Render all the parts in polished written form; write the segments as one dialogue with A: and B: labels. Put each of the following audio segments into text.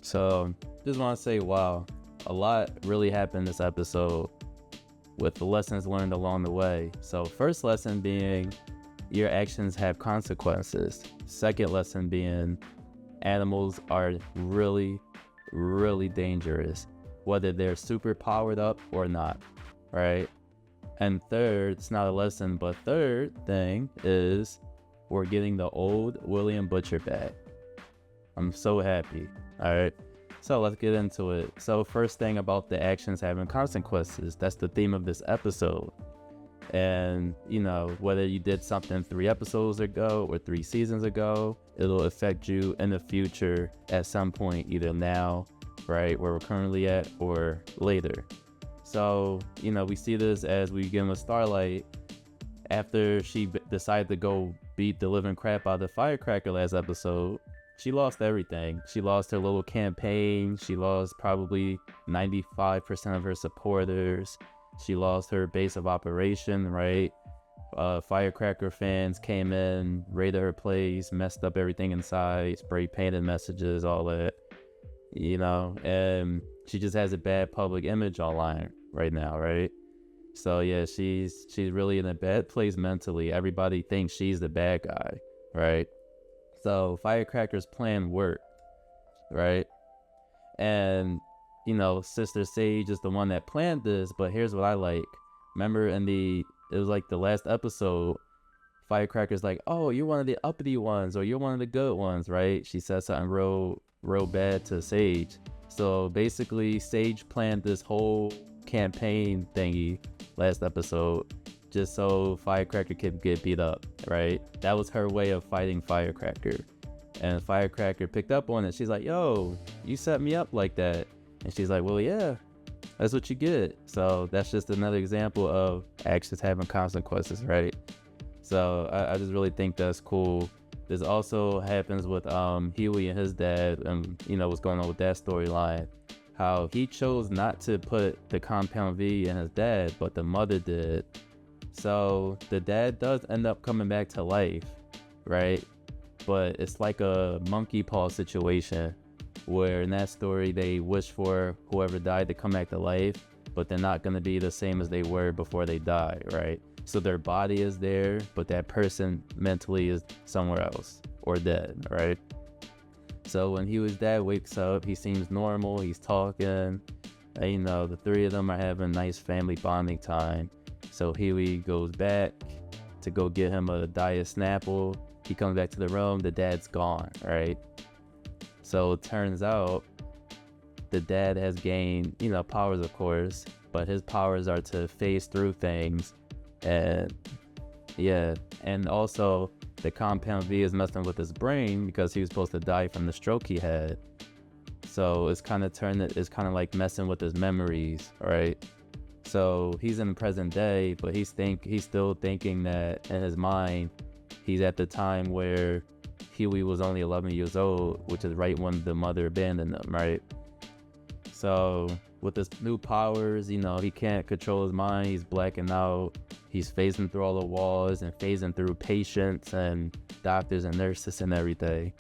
A: So just want to say, wow, a lot really happened this episode with the lessons learned along the way. So first lesson being your actions have consequences. Second lesson being animals are really, really dangerous, whether they're super powered up or not, right? And third, it's not a lesson, but third thing is we're getting the old William Butcher back. I'm so happy. All right. So let's get into it. So first thing about the actions having consequences, that's the theme of this episode. And, you know, whether you did something 3 episodes ago or 3 seasons ago, it'll affect you in the future at some point, either now, right, where we're currently at, or later. So, you know, we see this as we begin with Starlight. After she decided to go beat the living crap out of the firecracker last episode, she lost everything. She lost her little campaign. She lost probably 95% of her supporters. She lost her base of operation, right? Firecracker fans came in, raided her place, messed up everything inside, spray painted messages, all that, you know, and she just has a bad public image online right now, right? So yeah, she's really in a bad place mentally. Everybody thinks she's the bad guy, right? So Firecracker's plan worked, right? And, you know, Sister Sage is the one that planned this, but here's what I like. Remember it was like the last episode, Firecracker's like, oh, you're one of the uppity ones, or you're one of the good ones, right? She said something real bad to Sage. So basically, Sage planned this whole campaign thingy last episode just so Firecracker could get beat up, right? That was her way of fighting Firecracker. And Firecracker picked up on it. She's like, yo, you set me up like that. And she's like, well, yeah, that's what you get. So that's just another example of actions having consequences, right? So I just really think that's cool. This also happens with Huey and his dad, and you know what's going on with that storyline. How he chose not to put the compound V in his dad, but the mother did. So the dad does end up coming back to life, right? But it's like a monkey paw situation where in that story they wish for whoever died to come back to life, but they're not going to be the same as they were before they die, right? So their body is there, but that person mentally is somewhere else or dead, right? So when Huey's dad wakes up, he seems normal, he's talking, and, you know, the 3 of them are having nice family bonding time. So Huey goes back to go get him a diet Snapple. He comes back to the room, the dad's gone, right? So it turns out the dad has gained, you know, powers, of course, but his powers are to phase through things. And yeah, and also the compound V is messing with his brain because he was supposed to die from the stroke he had. So it's kind of like messing with his memories, right? So he's in the present day, but he's still thinking that in his mind, he's at the time where Huey was only 11 years old, which is right when the mother abandoned him, right? So with his new powers, you know, he can't control his mind. He's blacking out. He's phasing through all the walls and phasing through patients and doctors and nurses and everything.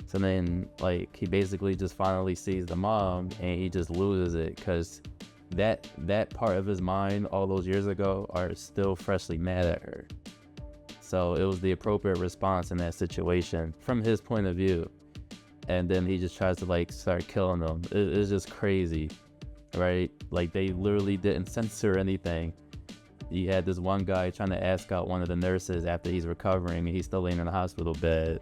A: So then, like, he basically just finally sees the mom and he just loses it because that part of his mind all those years ago are still freshly mad at her. So it was the appropriate response in that situation from his point of view. And then he just tries to like start killing them. It's just crazy, right? Like they literally didn't censor anything. You had this one guy trying to ask out one of the nurses after he's recovering and he's still laying in the hospital bed.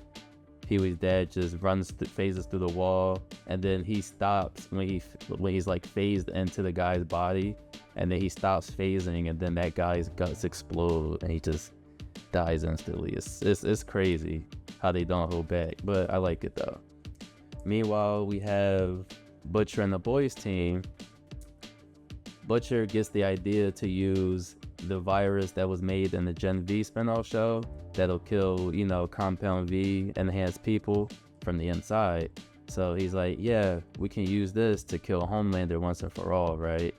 A: Huey's dad just phases through the wall, and then he stops when he's like phased into the guy's body, and then he stops phasing, and then that guy's guts explode, and he just dies instantly. It's crazy how they don't hold back, but I like it though. Meanwhile, we have Butcher and the boys team. Butcher gets the idea to use the virus that was made in the Gen V spinoff show that'll kill, you know, Compound V enhanced people from the inside. So he's like, yeah, we can use this to kill Homelander once and for all, right?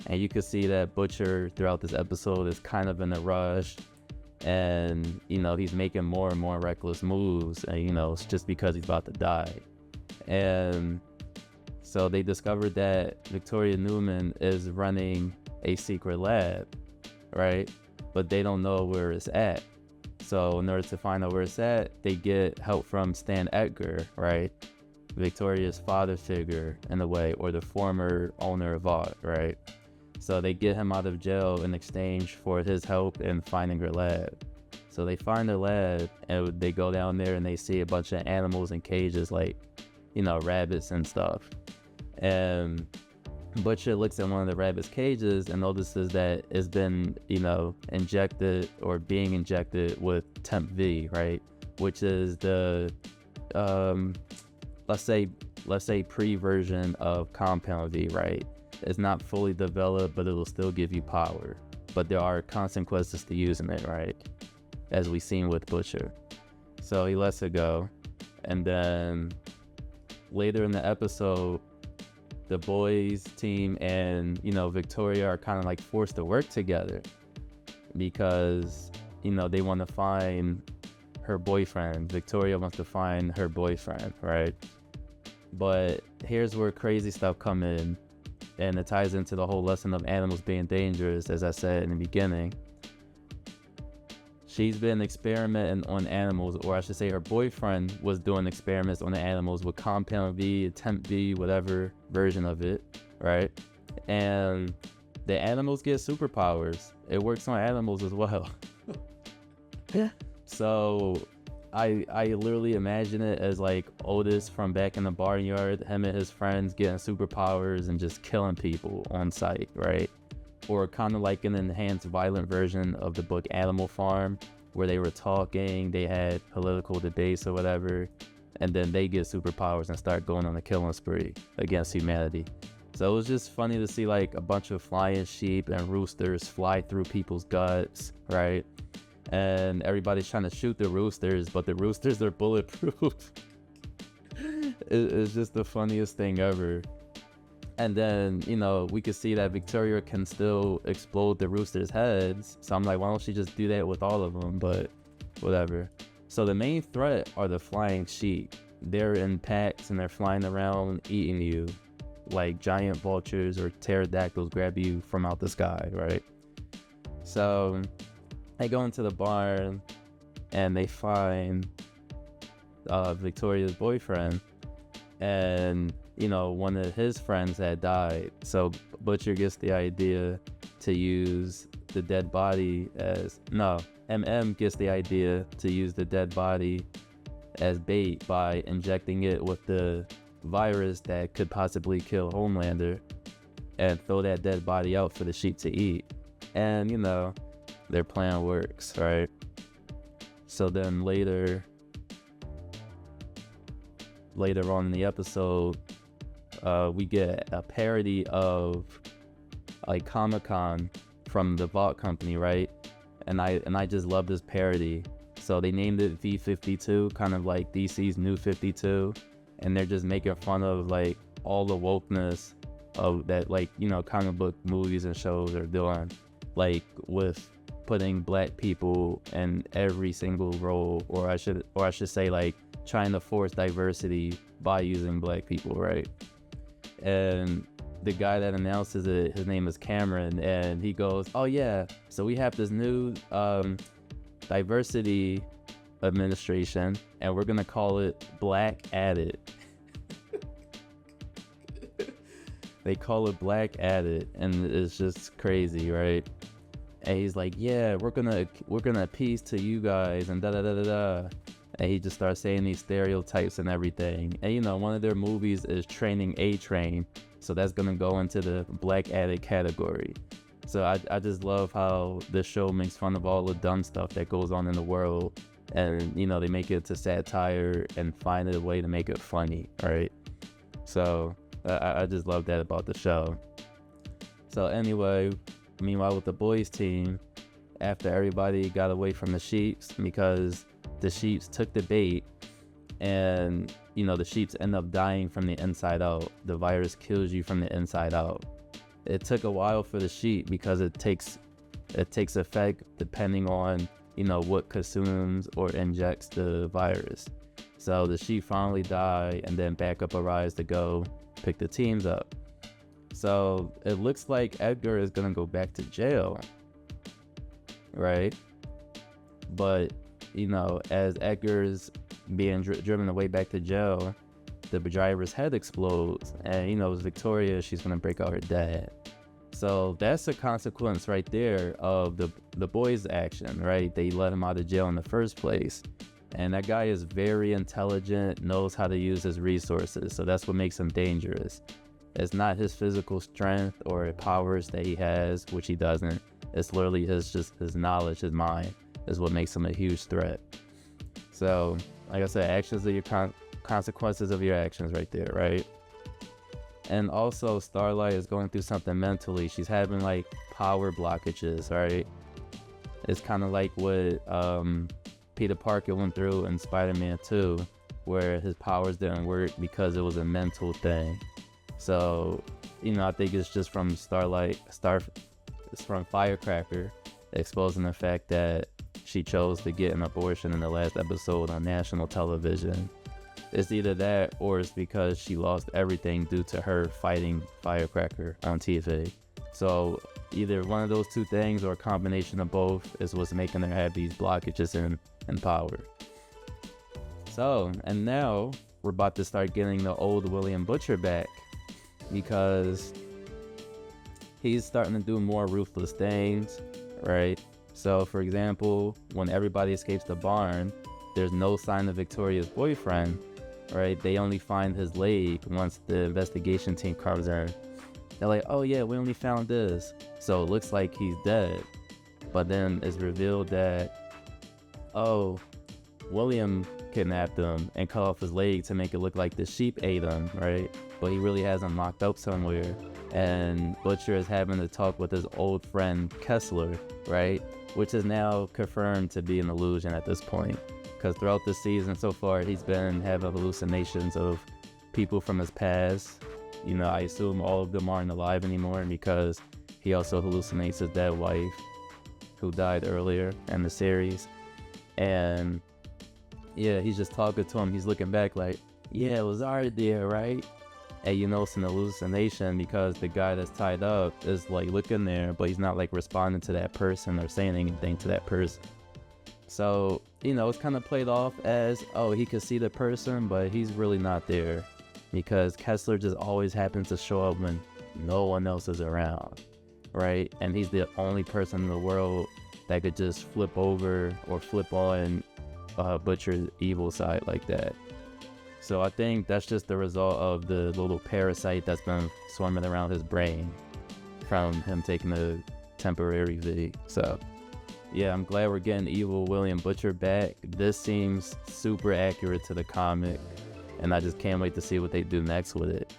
A: And you can see that Butcher throughout this episode is kind of in a rush, and, you know, he's making more and more reckless moves, and, you know, it's just because he's about to die. And So they discovered that Victoria Newman is running a secret lab, right? But they don't know where it's at. So in order to find out where it's at, they get help from Stan Edgar, right? Victoria's father figure in a way, or the former owner of Vought, right? So they get him out of jail in exchange for his help in finding her lab. So they find her lab and they go down there and they see a bunch of animals in cages, like, rabbits and stuff. And Butcher looks at one of the rabbit's cages and notices that it's been, injected or being injected with Temp V, right? Which is the, let's say pre-version of Compound V, right? It's not fully developed, but it will still give you power. But there are consequences to using it, right? As we've seen with Butcher. So he lets it go. And then later in the episode, the boys team and, Victoria are kind of like forced to work together because, they want to find her boyfriend. Victoria wants to find her boyfriend, right? But here's where crazy stuff come in, and it ties into the whole lesson of animals being dangerous, as I said in the beginning. She's been experimenting on animals, or I should say her boyfriend was doing experiments on the animals with Compound V, Temp V, whatever version of it, right? And the animals get superpowers. It works on animals as well. Yeah. So I literally imagine it as like Otis from back in the barnyard, him and his friends getting superpowers and just killing people on sight, right? Or kind of like an enhanced violent version of the book Animal Farm, where they were talking, they had political debates or whatever, and then they get superpowers and start going on a killing spree against humanity. So it was just funny to see like a bunch of flying sheep and roosters fly through people's guts, right? And everybody's trying to shoot the roosters, but the roosters are bulletproof. It's just the funniest thing ever. And then, we could see that Victoria can still explode the roosters' heads. So I'm like, why don't she just do that with all of them? But whatever. So the main threat are the flying sheep. They're in packs and they're flying around eating you like giant vultures or pterodactyls grab you from out the sky, right? So they go into the barn and they find Victoria's boyfriend, and one of his friends had died. So Butcher gets the idea to use the dead body MM gets the idea to use the dead body as bait by injecting it with the virus that could possibly kill Homelander and throw that dead body out for the sheep to eat. And, their plan works, right? So then later on in the episode, we get a parody of like Comic-Con from the Vought company, right? And I just love this parody. So they named it V52, kind of like DC's New 52, and they're just making fun of like all the wokeness of that, like, comic book movies and shows are doing, like with putting black people in every single role, or I should say like trying to force diversity by using black people, right? And the guy that announces it, his name is Cameron, and he goes, oh yeah, so we have this new diversity administration and we're gonna call it Black Added. They call it Black Added, and it's just crazy, right? And he's like, yeah, we're gonna appease to you guys and da da da da da. And he just starts saying these stereotypes and everything. And one of their movies is Training A Train, so that's gonna go into the Black Added category. So I just love how this show makes fun of all the dumb stuff that goes on in the world, and they make it to satire and find a way to make it funny, right? So I just love that about the show. So anyway, meanwhile with the boys team, after everybody got away from the sheeps because the sheeps took the bait, and the sheeps end up dying from the inside out. The virus kills you from the inside out. It took a while for the sheep because it takes effect depending on what consumes or injects the virus. So the Sheik finally die, and then backup arrives to go pick the teams up. So it looks like Edgar is gonna go back to jail, right? But as Edgar's being driven away back to jail, the driver's head explodes, and Victoria, she's gonna break out her dad. So that's a consequence right there of the boy's action, right? They let him out of jail in the first place. And that guy is very intelligent, knows how to use his resources. So that's what makes him dangerous. It's not his physical strength or powers that he has, which he doesn't. It's literally his knowledge, his mind, is what makes him a huge threat. So, like I said, actions are your consequences of your actions right there, right? And also, Starlight is going through something mentally. She's having like power blockages, right? It's kind of like what Peter Parker went through in Spider-Man 2, where his powers didn't work because it was a mental thing. So, I think it's just from it's from Firecracker exposing the fact that she chose to get an abortion in the last episode on national television. It's either that or it's because she lost everything due to her fighting Firecracker on TV. So either one of those two things or a combination of both is what's making her have these blockages in power. So, and now we're about to start getting the old William Butcher back, because he's starting to do more ruthless things, right? So, for example, when everybody escapes the barn, there's no sign of Victoria's boyfriend, right? They only find his leg once the investigation team comes in. They're like, oh yeah, we only found this. So it looks like he's dead. But then it's revealed that, oh, William kidnapped him and cut off his leg to make it look like the sheep ate him, right? But he really has him locked up somewhere. And Butcher is having to talk with his old friend Kessler, right? Which is now confirmed to be an illusion at this point. Because throughout the season so far, he's been having hallucinations of people from his past. I assume all of them aren't alive anymore, because he also hallucinates his dead wife, who died earlier in the series. And yeah, he's just talking to him. He's looking back like, yeah, it was our idea, right? And it's an hallucination because the guy that's tied up is like looking there, but he's not like responding to that person or saying anything to that person. So, it's kind of played off as, oh, he could see the person, but he's really not there, because Kessler just always happens to show up when no one else is around, right? And he's the only person in the world that could just flip over or flip on Butcher's evil side like that. So I think that's just the result of the little parasite that's been swarming around his brain from him taking a temporary V. So yeah, I'm glad we're getting evil William Butcher back. This seems super accurate to the comic, and I just can't wait to see what they do next with it.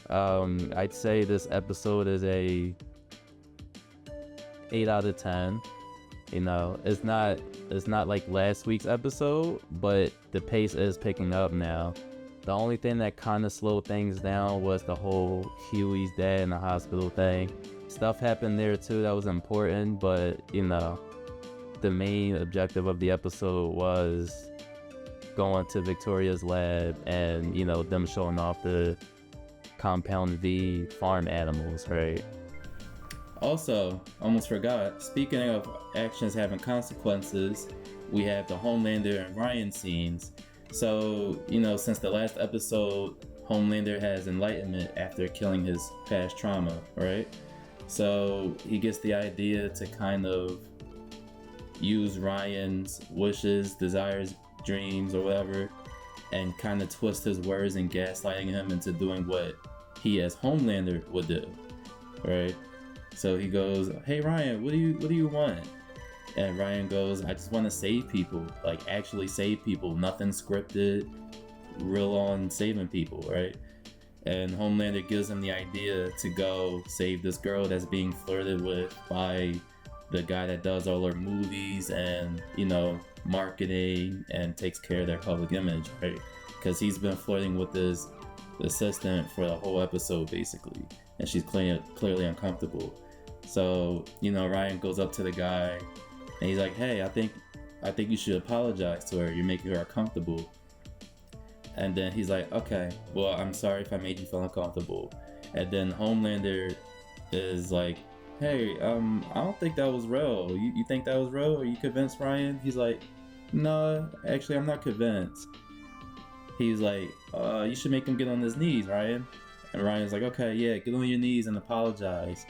A: I'd say this episode is a 8 out of 10. It's not like last week's episode, but the pace is picking up now. The only thing that kind of slowed things down was the whole Huey's dad in the hospital thing. Stuff happened there too that was important, but the main objective of the episode was going to Victoria's lab and them showing off the Compound V farm animals, right? Also, almost forgot, speaking of actions having consequences, we have the Homelander and Ryan scenes. So, since the last episode, Homelander has enlightenment after killing his past trauma, right? So he gets the idea to kind of use Ryan's wishes, desires, dreams, or whatever, and kind of twist his words and gaslighting him into doing what he as Homelander would do, right? So he goes, hey Ryan, what do you want? And Ryan goes, I just want to save people, like actually save people, nothing scripted, real on saving people, right? And Homelander gives him the idea to go save this girl that's being flirted with by the guy that does all her movies and, marketing and takes care of their public image, right? Because he's been flirting with this assistant for the whole episode, basically. And she's clearly uncomfortable. So, Ryan goes up to the guy and he's like, hey, I think you should apologize to her. You're making her uncomfortable. And then he's like, okay, well, I'm sorry if I made you feel uncomfortable. And then Homelander is like, hey, I don't think that was real. You think that was real? Are you convinced, Ryan? He's like, no, actually, I'm not convinced. He's like, you should make him get on his knees, Ryan. And Ryan's like, okay, yeah, get on your knees and apologize.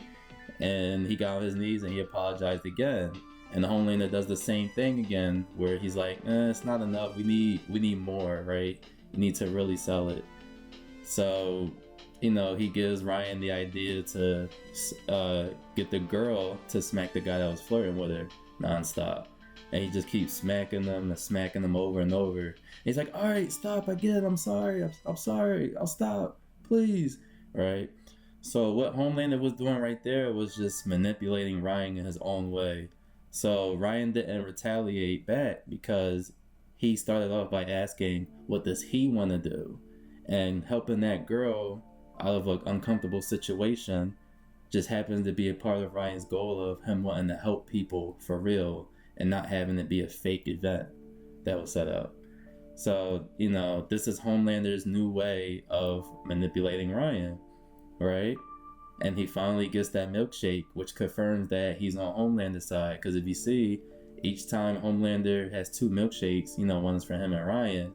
A: And he got on his knees and he apologized again. And the Homelander does the same thing again, where he's like, it's not enough. We need more, right? You need to really sell it. So, he gives Ryan the idea to get the girl to smack the guy that was flirting with her nonstop. And he just keeps smacking them over and over. And he's like, all right, stop. I get it. I'm sorry. I'm sorry. I'll stop. Please. Right? So what Homelander was doing right there was just manipulating Ryan in his own way. So Ryan didn't retaliate back because he started off by asking, what does he want to do? And helping that girl out of an uncomfortable situation just happens to be a part of Ryan's goal of him wanting to help people for real and not having it be a fake event that was set up. So, this is Homelander's new way of manipulating Ryan, right? And he finally gets that milkshake, which confirms that he's on Homelander's side. Because if you see, each time Homelander has 2 milkshakes, one is for him and Ryan.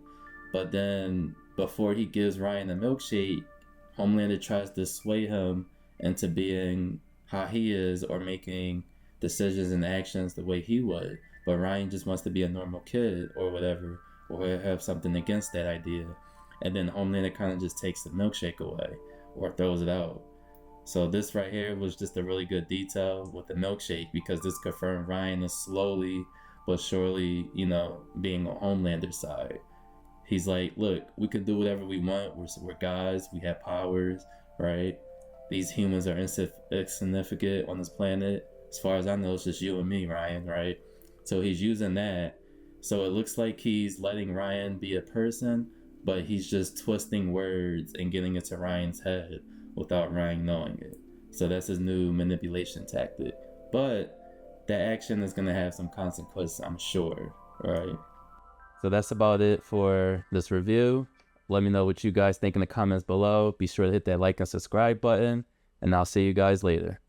A: But then before he gives Ryan a milkshake, Homelander tries to sway him into being how he is or making decisions and actions the way he would. But Ryan just wants to be a normal kid or whatever, or have something against that idea. And then Homelander kind of just takes the milkshake away or throws it out. So this right here was just a really good detail with the milkshake, because this confirmed Ryan is slowly but surely, being on Homelander's side. He's like, look, we can do whatever we want. We're guys. We have powers, right? These humans are insignificant on this planet. As far as I know, it's just you and me, Ryan, right? So he's using that. So it looks like he's letting Ryan be a person, but he's just twisting words and getting into Ryan's head without Ryan knowing it. So that's his new manipulation tactic. But that action is going to have some consequence, I'm sure, right? So that's about it for this review. Let me know what you guys think in the comments below. Be sure to hit that like and subscribe button, and I'll see you guys later.